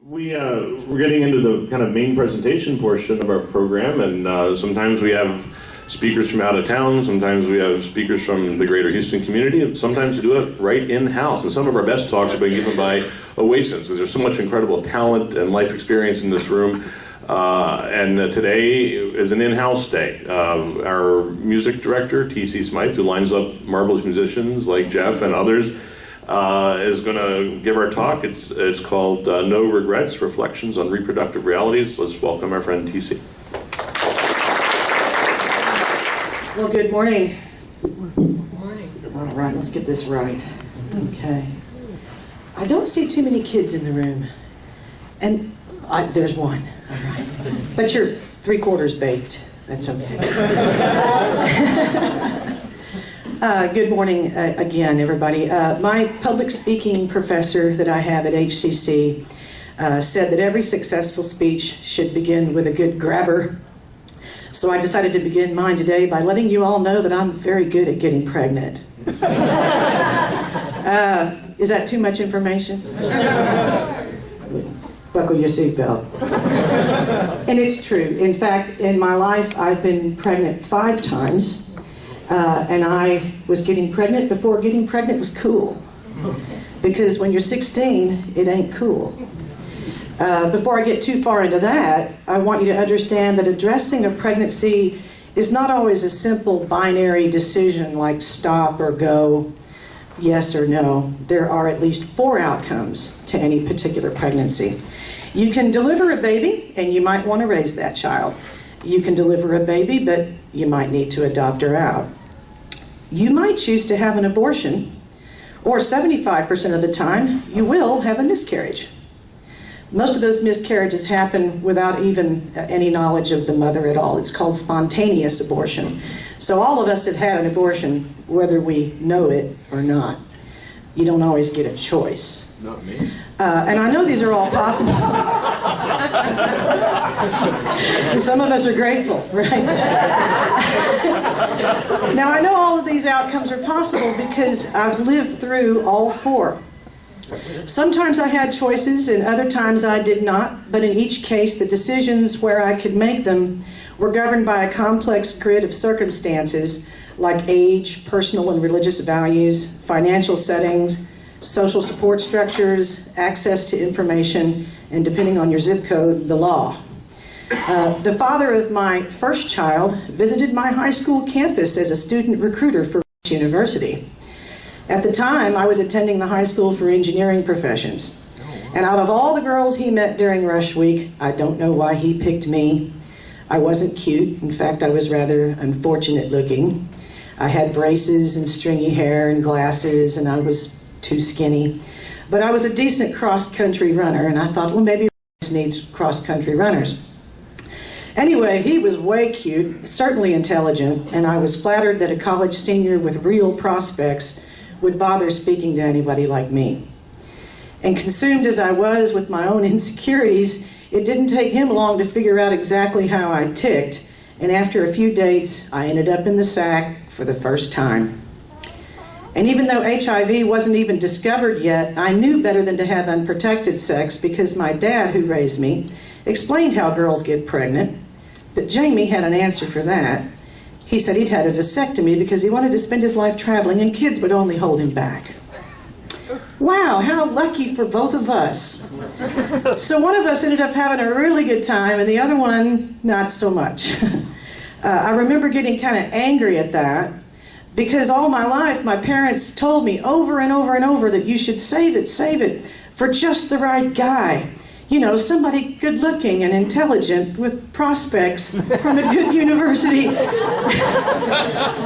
We're getting into the kind of main presentation portion of our program, and sometimes we have speakers from out of town, sometimes we have speakers from the greater Houston community, and sometimes we do it right in-house. And some of our best talks have been given by Oasis, because there's so much incredible talent and life experience in this room. And today is an in-house day. Our music director, T.C. Smythe, who lines up marvelous musicians like Jeff and others, is going to give our talk. It's called No Regrets, Reflections on Reproductive Realities. Let's welcome our friend T.C. Well, good morning. Good morning. All right, let's get this right. Okay. I don't see too many kids in the room. And there's one. All right. But you're 3/4 baked. That's okay. Good morning again, everybody. My public speaking professor that I have at HCC said that every successful speech should begin with a good grabber. So I decided to begin mine today by letting you all know that I'm very good at getting pregnant. Is that too much information? Buckle your seatbelt. And it's true. In fact, in my life, I've been pregnant 5 times. And I was getting pregnant before getting pregnant was cool. Because when you're 16, it ain't cool. Before I get too far into that, I want you to understand that addressing a pregnancy is not always a simple binary decision like stop or go, yes or no. There are at least 4 outcomes to any particular pregnancy. You can deliver a baby, and you might want to raise that child. You can deliver a baby, but you might need to adopt her out. You might choose to have an abortion, or 75% of the time, you will have a miscarriage. Most of those miscarriages happen without even any knowledge of the mother at all. It's called spontaneous abortion. So all of us have had an abortion, whether we know it or not. You don't always get a choice. Not me. And I know these are all possible. Some of us are grateful, right? Now, I know all of these outcomes are possible because I've lived through all 4. Sometimes I had choices and other times I did not, but in each case, the decisions where I could make them were governed by a complex grid of circumstances like age, personal and religious values, financial settings, social support structures, access to information, and depending on your zip code, the law. The father of my first child visited my high school campus as a student recruiter for University. At the time, I was attending the high school for engineering professions. And out of all the girls he met during rush week, I don't know why he picked me. I wasn't cute. In fact, I was rather unfortunate looking. I had braces and stringy hair and glasses, and I was too skinny. But I was a decent cross-country runner, and I thought, well, maybe needs cross-country runners. Anyway, he was way cute, certainly intelligent, and I was flattered that a college senior with real prospects would bother speaking to anybody like me. And consumed as I was with my own insecurities, it didn't take him long to figure out exactly how I ticked, and after a few dates, I ended up in the sack for the first time. And even though HIV wasn't even discovered yet, I knew better than to have unprotected sex because my dad, who raised me, explained how girls get pregnant. But Jamie had an answer for that. He said he'd had a vasectomy because he wanted to spend his life traveling and kids would only hold him back. Wow, how lucky for both of us. So one of us ended up having a really good time and the other one, not so much. I remember getting kind of angry at that because all my life my parents told me over and over and over that you should save it for just the right guy. You know, somebody good looking and intelligent with prospects from a good university.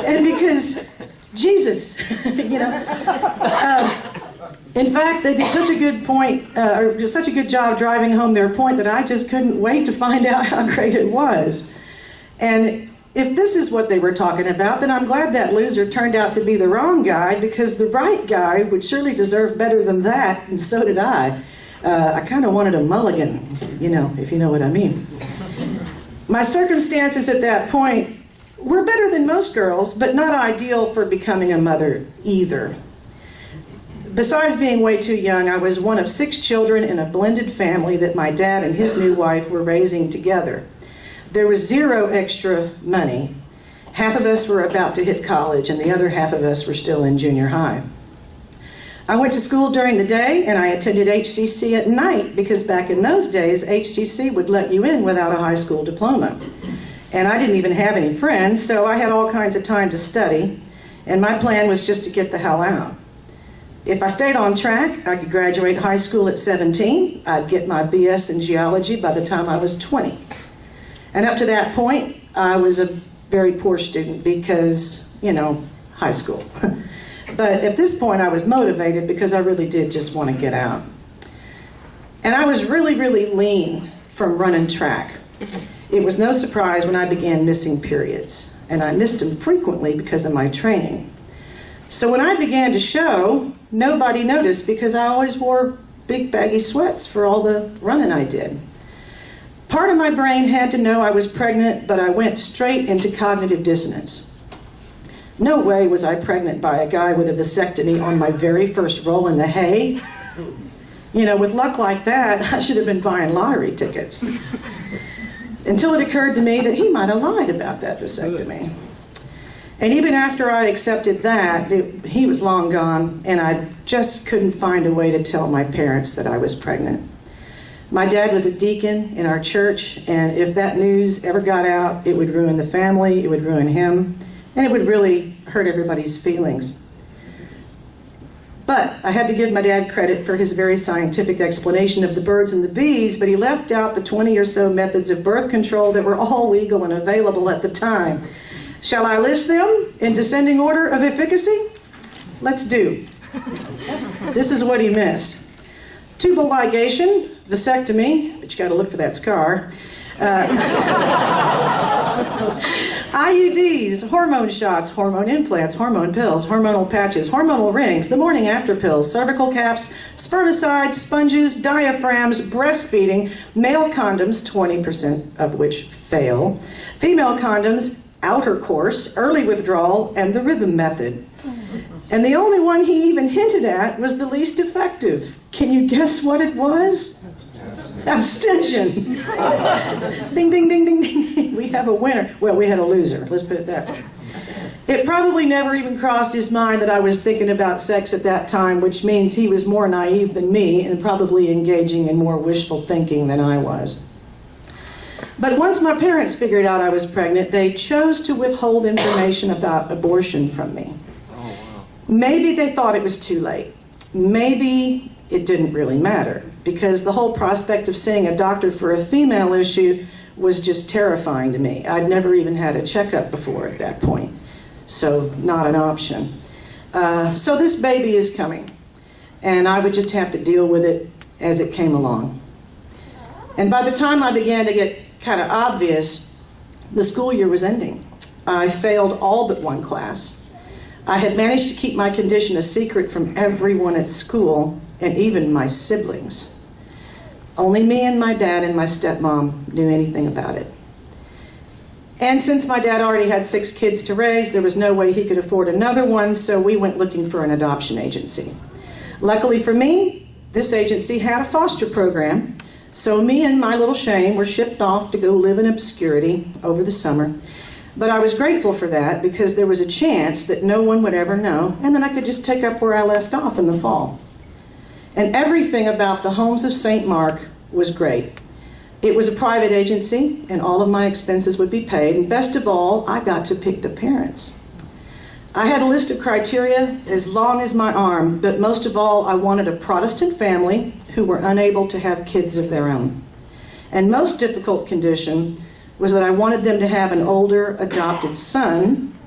And because Jesus, you know. In fact, they did such a good such a good job driving home their point that I just couldn't wait to find out how great it was. And if this is what they were talking about, then I'm glad that loser turned out to be the wrong guy because the right guy would surely deserve better than that, and so did I. I kind of wanted a mulligan, you know, if you know what I mean. My circumstances at that point were better than most girls, but not ideal for becoming a mother either. Besides being way too young, I was one of 6 children in a blended family that my dad and his new wife were raising together. There was 0 extra money. Half of us were about to hit college, and the other half of us were still in junior high. I went to school during the day, and I attended HCC at night, because back in those days, HCC would let you in without a high school diploma. And I didn't even have any friends, so I had all kinds of time to study, and my plan was just to get the hell out. If I stayed on track, I could graduate high school at 17. I'd get my BS in geology by the time I was 20. And up to that point, I was a very poor student because, high school. But at this point, I was motivated because I really did just want to get out. And I was really, really lean from running track. It was no surprise when I began missing periods, and I missed them frequently because of my training. So when I began to show, nobody noticed because I always wore big baggy sweats for all the running I did. Part of my brain had to know I was pregnant, but I went straight into cognitive dissonance. No way was I pregnant by a guy with a vasectomy on my very first roll in the hay. With luck like that, I should have been buying lottery tickets. Until it occurred to me that he might have lied about that vasectomy. And even after I accepted that, he was long gone, and I just couldn't find a way to tell my parents that I was pregnant. My dad was a deacon in our church, and if that news ever got out, it would ruin the family, it would ruin him, and it would really hurt everybody's feelings. But I had to give my dad credit for his very scientific explanation of the birds and the bees, but he left out the 20 or so methods of birth control that were all legal and available at the time. Shall I list them in descending order of efficacy? Let's do. This is what he missed. Tubal ligation, vasectomy, but you got to look for that scar. IUDs, hormone shots, hormone implants, hormone pills, hormonal patches, hormonal rings, the morning after pills, cervical caps, spermicides, sponges, diaphragms, breastfeeding, male condoms, 20% of which fail, female condoms, outer course, early withdrawal, and the rhythm method. And the only one he even hinted at was the least effective. Can you guess what it was? Abstention. Ding, ding, ding, ding, ding. We have a winner. Well, we had a loser. Let's put it that way. It probably never even crossed his mind that I was thinking about sex at that time, which means he was more naive than me and probably engaging in more wishful thinking than I was. But once my parents figured out I was pregnant, they chose to withhold information about abortion from me. Maybe they thought it was too late. Maybe it didn't really matter, because the whole prospect of seeing a doctor for a female issue was just terrifying to me. I'd never even had a checkup before at that point, so not an option. So this baby is coming, and I would just have to deal with it as it came along. And by the time I began to get kind of obvious, the school year was ending. I failed all but one class. I had managed to keep my condition a secret from everyone at school, and even my siblings. Only me and my dad and my stepmom knew anything about it. And since my dad already had 6 kids to raise, there was no way he could afford another one, so we went looking for an adoption agency. Luckily for me, this agency had a foster program, so me and my little Shane were shipped off to go live in obscurity over the summer. But I was grateful for that because there was a chance that no one would ever know, and then I could just take up where I left off in the fall. And everything about the Homes of St. Mark was great. It was a private agency, and all of my expenses would be paid, and best of all, I got to pick the parents. I had a list of criteria as long as my arm, but most of all, I wanted a Protestant family who were unable to have kids of their own. And most difficult condition was that I wanted them to have an older adopted son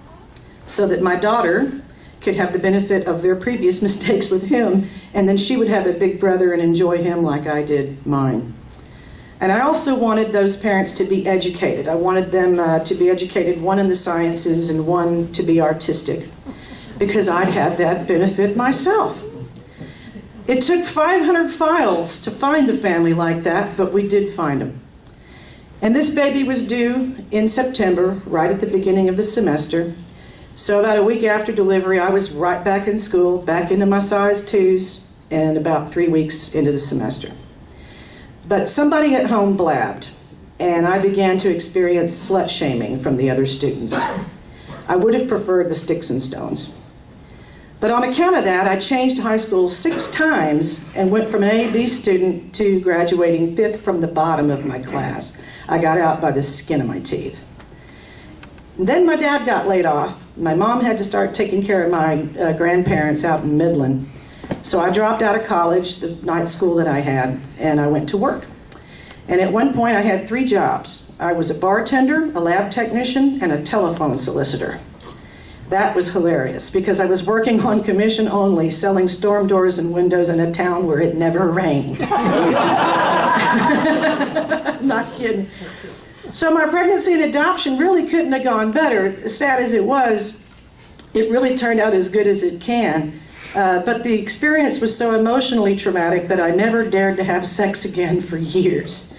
so that my daughter could have the benefit of their previous mistakes with him, and then she would have a big brother and enjoy him like I did mine. And I also wanted those parents to be educated. I wanted them to be educated, one in the sciences and one to be artistic, because I had that benefit myself. It took 500 files to find a family like that, but we did find them. And this baby was due in September, right at the beginning of the semester. So about a week after delivery, I was right back in school, back into my size 2s, and about 3 weeks into the semester. But somebody at home blabbed, and I began to experience slut-shaming from the other students. I would have preferred the sticks and stones. But on account of that, I changed high school 6 times and went from an A-B student to graduating 5th from the bottom of my class. I got out by the skin of my teeth. Then my dad got laid off. My mom had to start taking care of my grandparents out in Midland. So I dropped out of college, the night school that I had, and I went to work. And at one point I had 3 jobs. I was a bartender, a lab technician, and a telephone solicitor. That was hilarious because I was working on commission only, selling storm doors and windows in a town where it never rained. Not kidding. So my pregnancy and adoption really couldn't have gone better. As sad as it was, it really turned out as good as it can. But the experience was so emotionally traumatic that I never dared to have sex again for years.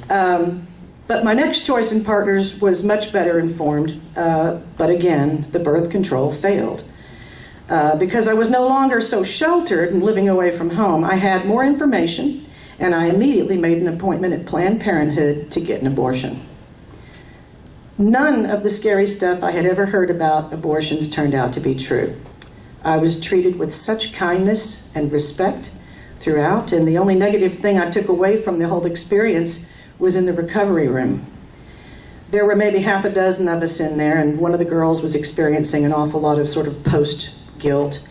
But my next choice in partners was much better informed, but again, the birth control failed. Because I was no longer so sheltered and living away from home, I had more information, and I immediately made an appointment at Planned Parenthood to get an abortion. None of the scary stuff I had ever heard about abortions turned out to be true. I was treated with such kindness and respect throughout, and the only negative thing I took away from the whole experience was in the recovery room. There were maybe half a dozen of us in there, and one of the girls was experiencing an awful lot of sort of post-guilt.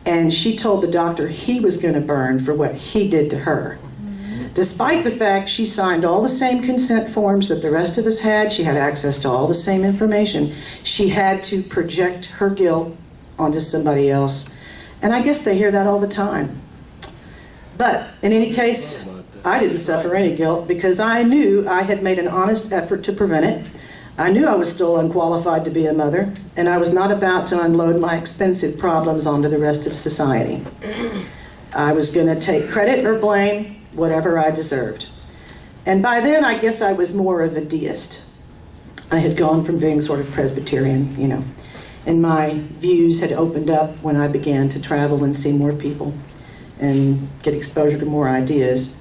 And she told the doctor he was going to burn for what he did to her. Despite the fact she signed all the same consent forms that the rest of us had, she had access to all the same information, she had to project her guilt onto somebody else. And I guess they hear that all the time. But in any case, I didn't suffer any guilt because I knew I had made an honest effort to prevent it. I knew I was still unqualified to be a mother, and I was not about to unload my expensive problems onto the rest of society. I was going to take credit or blame, whatever I deserved. And by then, I guess I was more of a deist. I had gone from being sort of Presbyterian, and my views had opened up when I began to travel and see more people and get exposure to more ideas.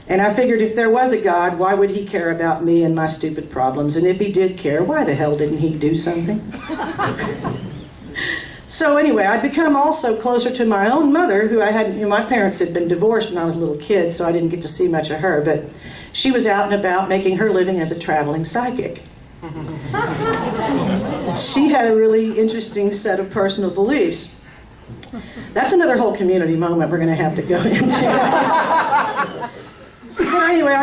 And I figured if there was a God, why would he care about me and my stupid problems? And if he did care, why the hell didn't he do something? So anyway, I'd become also closer to my own mother, who I hadn't, my parents had been divorced when I was a little kid, so I didn't get to see much of her, but she was out and about making her living as a traveling psychic. She had a really interesting set of personal beliefs. That's another whole community moment we're going to have to go into. But anyway,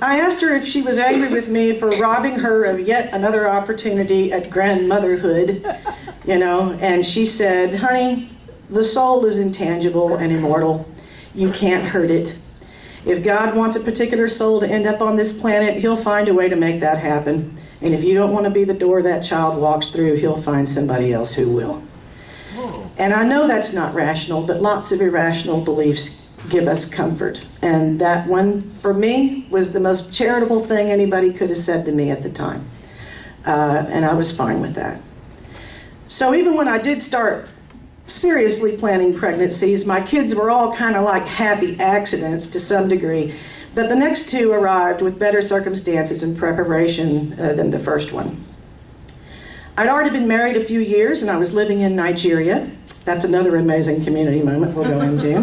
I asked her if she was angry with me for robbing her of yet another opportunity at grandmotherhood, and she said, honey, the soul is intangible and immortal. You can't hurt it. If God wants a particular soul to end up on this planet, he'll find a way to make that happen. And if you don't want to be the door that child walks through, he'll find somebody else who will. And I know that's not rational, but lots of irrational beliefs give us comfort. And that one, for me, was the most charitable thing anybody could have said to me at the time. And I was fine with that. So even when I did start seriously planning pregnancies, my kids were all kind of like happy accidents to some degree. But the next 2 arrived with better circumstances and preparation than the first one. I'd already been married a few years, and I was living in Nigeria. That's another amazing community moment we'll go into.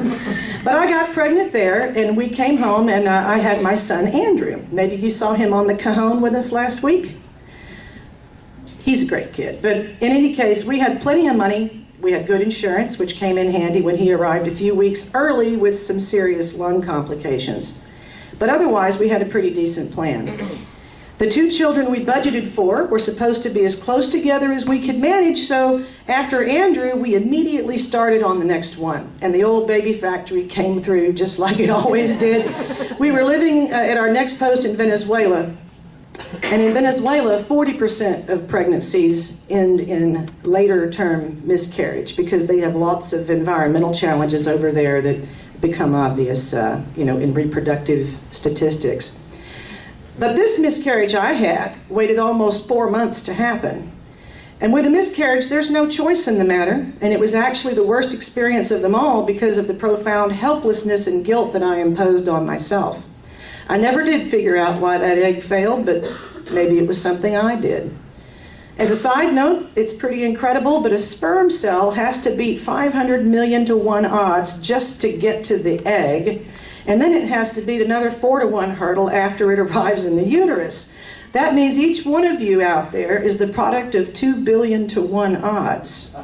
But I got pregnant there, and we came home, and I had my son, Andrew. Maybe you saw him on the Cajon with us last week. He's a great kid. But in any case, we had plenty of money. We had good insurance, which came in handy when he arrived a few weeks early with some serious lung complications. But otherwise, we had a pretty decent plan. The 2 children we budgeted for were supposed to be as close together as we could manage, so after Andrew, we immediately started on the next one. And the old baby factory came through just like it always did. We were living at our next post in Venezuela. And in Venezuela, 40% of pregnancies end in later term miscarriage because they have lots of environmental challenges over there that become obvious, in reproductive statistics. But this miscarriage I had waited almost 4 months to happen. And with a miscarriage, there's no choice in the matter, and it was actually the worst experience of them all because of the profound helplessness and guilt that I imposed on myself. I never did figure out why that egg failed, but maybe it was something I did. As a side note, it's pretty incredible, but a sperm cell has to beat 500 million to 1 odds just to get to the egg, and then it has to beat another 4 to 1 hurdle after it arrives in the uterus. That means each one of you out there is the product of 2 billion to 1 odds.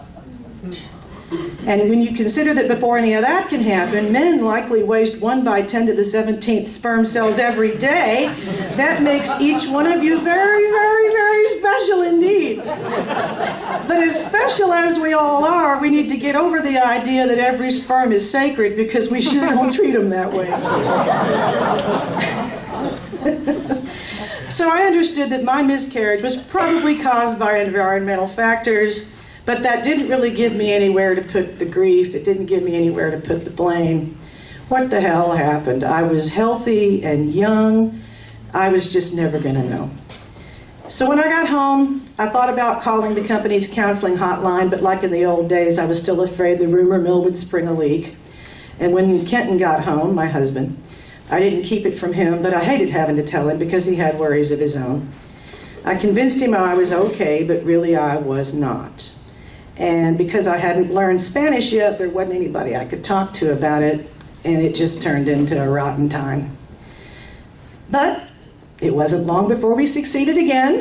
And when you consider that before any of that can happen, men likely waste 1 by 10 to the 17th sperm cells every day, that makes each one of you very, very, very special indeed. But as special as we all are, we need to get over the idea that every sperm is sacred, because we sure don't treat them that way. So I understood that my miscarriage was probably caused by environmental factors, but that didn't really give me anywhere to put the grief. It didn't give me anywhere to put the blame. What the hell happened? I was healthy and young. I was just never going to know. So when I got home, I thought about calling the company's counseling hotline, but like in the old days, I was still afraid the rumor mill would spring a leak. And when Kenton got home, my husband, I didn't keep it from him, but I hated having to tell him because he had worries of his own. I convinced him I was okay, but really I was not. And because I hadn't learned Spanish yet, there wasn't anybody I could talk to about it, and it just turned into a rotten time. But it wasn't long before we succeeded again.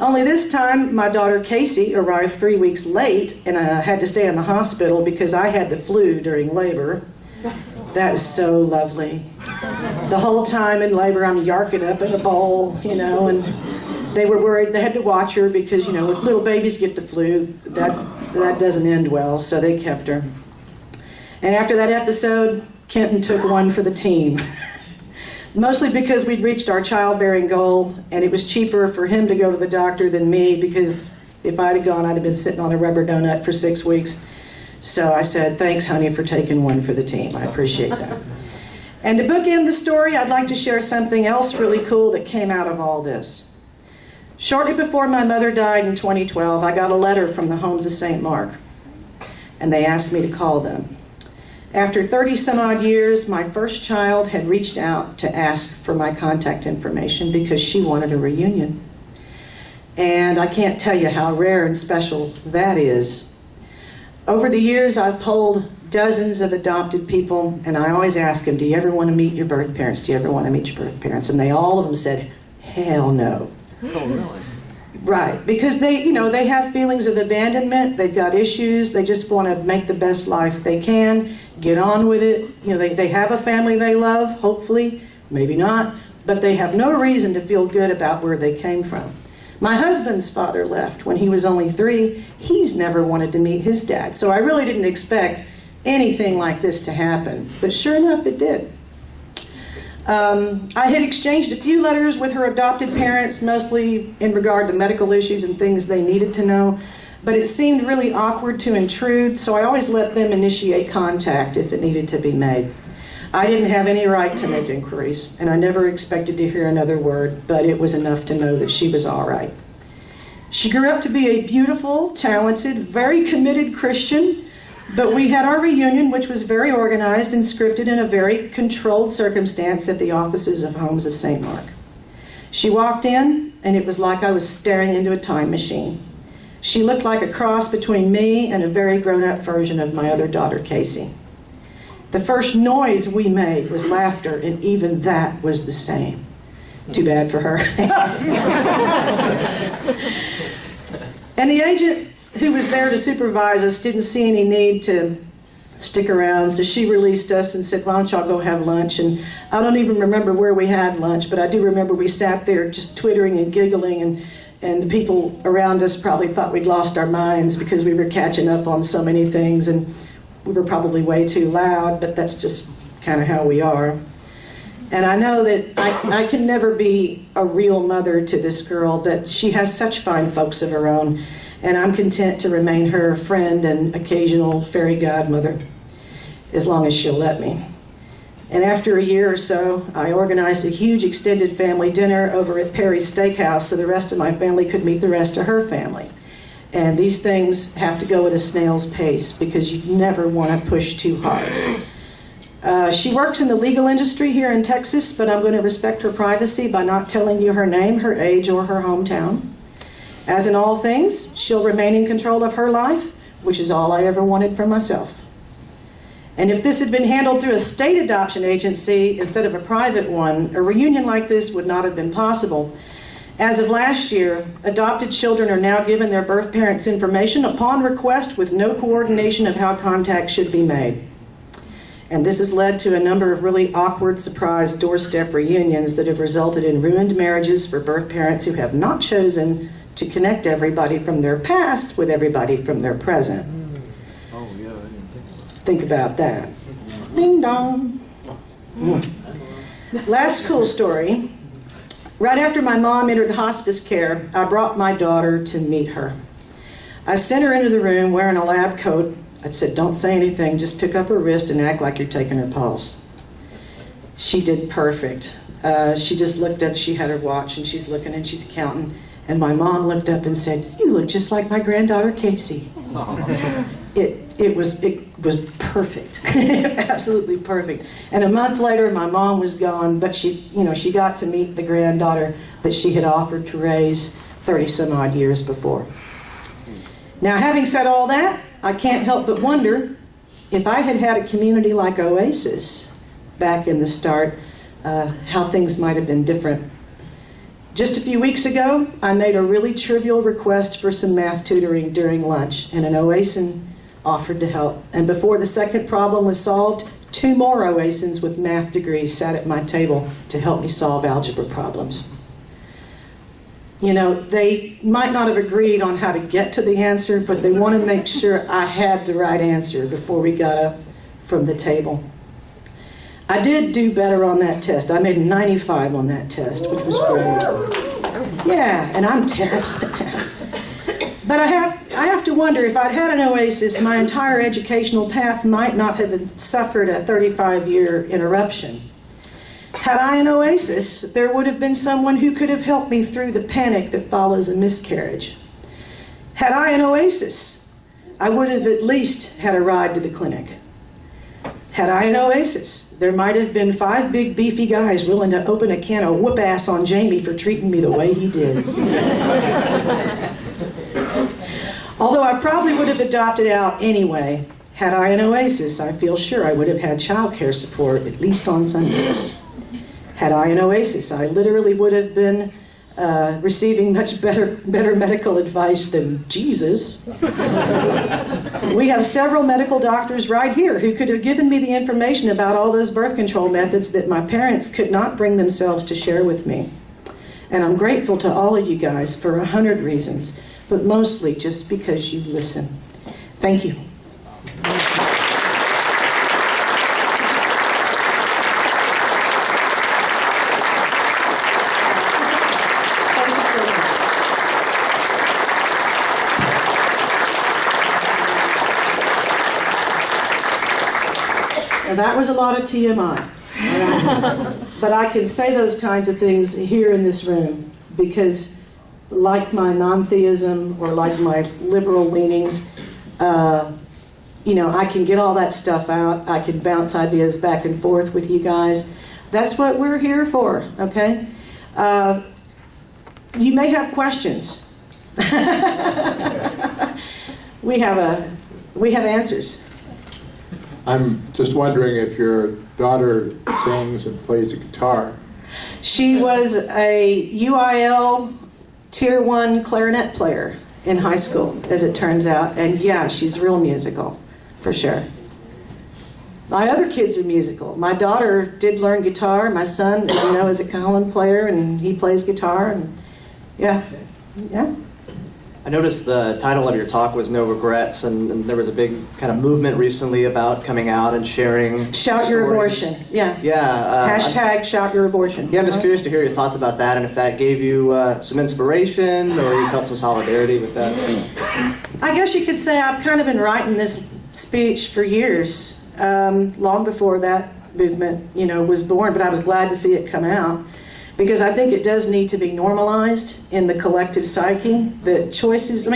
Only this time, my daughter Casey arrived 3 weeks late, and I had to stay in the hospital because I had the flu during labor. That is so lovely. The whole time in labor, I'm yarking up in a bowl, and they were worried. They had to watch her because, if little babies get the flu, that doesn't end well, so they kept her. And after that episode, Kenton took one for the team. Mostly because we'd reached our childbearing goal, and it was cheaper for him to go to the doctor than me, because if I'd have gone, I'd have been sitting on a rubber donut for 6 weeks. So I said, thanks, honey, for taking one for the team. I appreciate that. And to bookend the story, I'd like to share something else really cool that came out of all this. Shortly before my mother died in 2012, I got a letter from the Homes of St. Mark, and they asked me to call them. After 30 some odd years, my first child had reached out to ask for my contact information because she wanted a reunion. And I can't tell you how rare and special that is. Over the years, I've polled dozens of adopted people, and I always ask them, do you ever want to meet your birth parents? Do you ever want to meet your birth parents? And all of them said, hell no. Oh, really? Right, because they have feelings of abandonment, they've got issues, they just want to make the best life they can, get on with it. They have a family they love, hopefully, maybe not, but they have no reason to feel good about where they came from. My husband's father left when he was only 3. He's never wanted to meet his dad, so I really didn't expect anything like this to happen, but sure enough, it did. I had exchanged a few letters with her adopted parents, mostly in regard to medical issues and things they needed to know, but it seemed really awkward to intrude, so I always let them initiate contact if it needed to be made. I didn't have any right to make inquiries, and I never expected to hear another word, but it was enough to know that she was all right. She grew up to be a beautiful, talented, very committed Christian, but we had our reunion, which was very organized and scripted in a very controlled circumstance at the offices of Homes of St. Mark. She walked in, and it was like I was staring into a time machine. She looked like a cross between me and a very grown-up version of my other daughter, Casey. The first noise we made was laughter, and even that was the same. Too bad for her. And the agent who was there to supervise us didn't see any need to stick around, so she released us and said, why don't y'all go have lunch? And I don't even remember where we had lunch, but I do remember we sat there just twittering and giggling, and the people around us probably thought we'd lost our minds because we were catching up on so many things, and we were probably way too loud, but that's just kind of how we are. And I know that I can never be a real mother to this girl, but she has such fine folks of her own, and I'm content to remain her friend and occasional fairy godmother, as long as she'll let me. And after a year or so, I organized a huge extended family dinner over at Perry's Steakhouse so the rest of my family could meet the rest of her family. And these things have to go at a snail's pace because you never want to push too hard. She works in the legal industry here in Texas, but I'm going to respect her privacy by not telling you her name, her age, or her hometown. As in all things, she'll remain in control of her life, which is all I ever wanted for myself. And if this had been handled through a state adoption agency instead of a private one, a reunion like this would not have been possible. As of last year, adopted children are now given their birth parents' information upon request with no coordination of how contact should be made. And this has led to a number of really awkward, surprise doorstep reunions that have resulted in ruined marriages for birth parents who have not chosen to connect everybody from their past with everybody from their present. Oh, yeah, I didn't Think about that. Ding dong. Last cool story. Right after my mom entered hospice care, I brought my daughter to meet her. I sent her into the room wearing a lab coat. I said, don't say anything, just pick up her wrist and act like you're taking her pulse. She did perfect. She just looked up, she had her watch, and she's looking and she's counting. And my mom looked up and said, you look just like my granddaughter, Casey. It was perfect, absolutely perfect. And a month later, my mom was gone, but she got to meet the granddaughter that she had offered to raise 30 some odd years before. Now, having said all that, I can't help but wonder if I had had a community like Oasis back in the start, how things might have been different. Just a few weeks ago, I made a really trivial request for some math tutoring during lunch, and an Oasin offered to help. And before the second problem was solved, 2 more Oasins with math degrees sat at my table to help me solve algebra problems. You know, they might not have agreed on how to get to the answer, but they want to make sure I had the right answer before we got up from the table. I did do better on that test. I made 95 on that test, which was great. Yeah, and I'm terrible at that. But I have to wonder, if I'd had an Oasis, my entire educational path might not have suffered a 35-year interruption. Had I an Oasis, there would have been someone who could have helped me through the panic that follows a miscarriage. Had I an Oasis, I would have at least had a ride to the clinic. Had I an Oasis, there might have been 5 big beefy guys willing to open a can of whoop ass on Jamie for treating me the way he did. Although I probably would have adopted out anyway, had I an Oasis, I feel sure I would have had child care support, at least on Sundays. Had I an Oasis, I literally would have been receiving much better medical advice than Jesus. We have several medical doctors right here who could have given me the information about all those birth control methods that my parents could not bring themselves to share with me. And I'm grateful to all of you guys for 100 reasons, but mostly just because you listen. Thank you. Now, that was a lot of TMI. But I can say those kinds of things here in this room because, like my non-theism or like my liberal leanings, I can get all that stuff out. I can bounce ideas back and forth with you guys. That's what we're here for, okay? You may have questions. We have answers. I'm just wondering if your daughter sings and plays a guitar. She was a UIL Tier 1 clarinet player in high school, as it turns out. And yeah, she's real musical, for sure. My other kids are musical. My daughter did learn guitar. My son, as you know, is a cajon player, and he plays guitar. And yeah. I noticed the title of your talk was No Regrets, and there was a big kind of movement recently about coming out and sharing Shout stories. Your Abortion, yeah. Yeah. Hashtag Shout Your Abortion. Yeah, I'm just curious to hear your thoughts about that, and if that gave you some inspiration, or you felt some solidarity with that. I guess you could say I've kind of been writing this speech for years, long before that movement, was born, but I was glad to see it come out. Because I think it does need to be normalized in the collective psyche. The choices,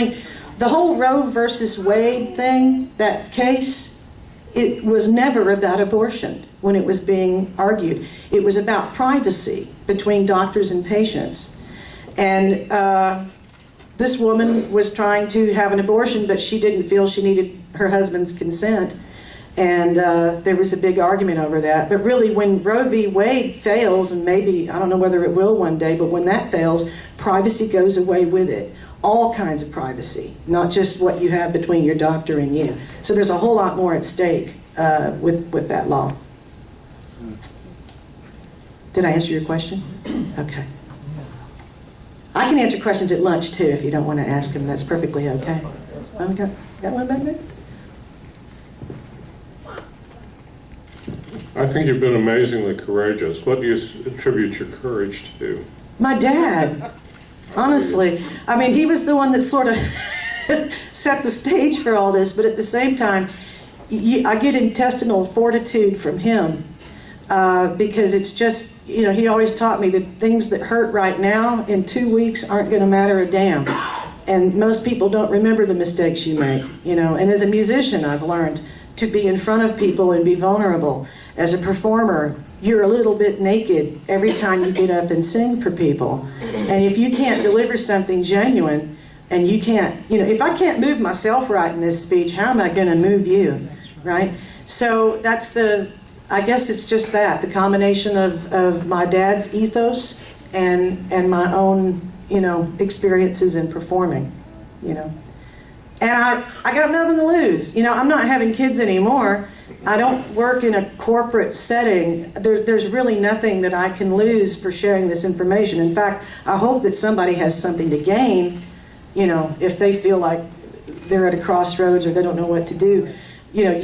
The whole Roe versus Wade thing, that case, it was never about abortion when it was being argued. It was about privacy between doctors and patients. And this woman was trying to have an abortion, but she didn't feel she needed her husband's consent. And there was a big argument over that. But really, when Roe v. Wade fails, and maybe, I don't know whether it will one day, but when that fails, privacy goes away with it. All kinds of privacy, not just what you have between your doctor and you. So there's a whole lot more at stake with that law. Did I answer your question? Okay. I can answer questions at lunch, too, if you don't want to ask them. That's perfectly okay. Oh, got one back there? I think you've been amazingly courageous. What do you attribute your courage to? My dad, honestly. I mean, he was the one that sort of set the stage for all this, but at the same time, I get intestinal fortitude from him because it's just, you know, he always taught me that things that hurt right now in 2 weeks aren't going to matter a damn. And most people don't remember the mistakes you make, you know. And as a musician, I've learned to be in front of people and be vulnerable. As a performer, you're a little bit naked every time you get up and sing for people. And if you can't deliver something genuine, and you can't, you know, if I can't move myself right in this speech, how am I going to move you, right? So that's I guess it's just that, the combination of my dad's ethos and my own, you know, experiences in performing, you know. And I got nothing to lose. You know, I'm not having kids anymore. I don't work in a corporate setting. There's really nothing that I can lose for sharing this information. In fact, I hope that somebody has something to gain, you know, if they feel like they're at a crossroads or they don't know what to do. You know,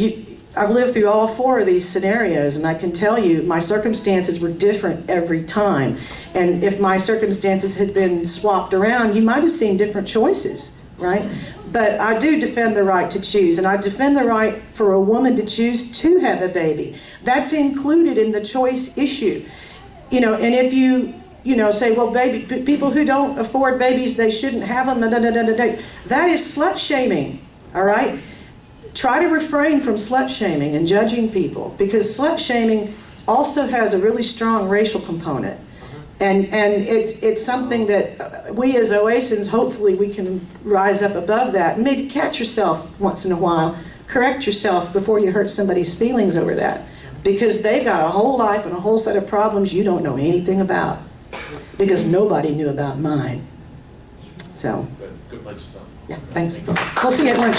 I've lived through all 4 of these scenarios, and I can tell you my circumstances were different every time. And if my circumstances had been swapped around, you might have seen different choices, right? But I do defend the right to choose, and I defend the right for a woman to choose to have a baby. That's included in the choice issue. You know, and if you know, say, well, people who don't afford babies, they shouldn't have them, that is slut shaming, all right? Try to refrain from slut shaming and judging people, because slut shaming also has a really strong racial component. And it's something that we as Oasans, hopefully we can rise up above that and maybe catch yourself once in a while, correct yourself before you hurt somebody's feelings over that, because they've got a whole life and a whole set of problems you don't know anything about, because nobody knew about mine. So, Good place to stop. yeah, thanks. We'll see you at lunch.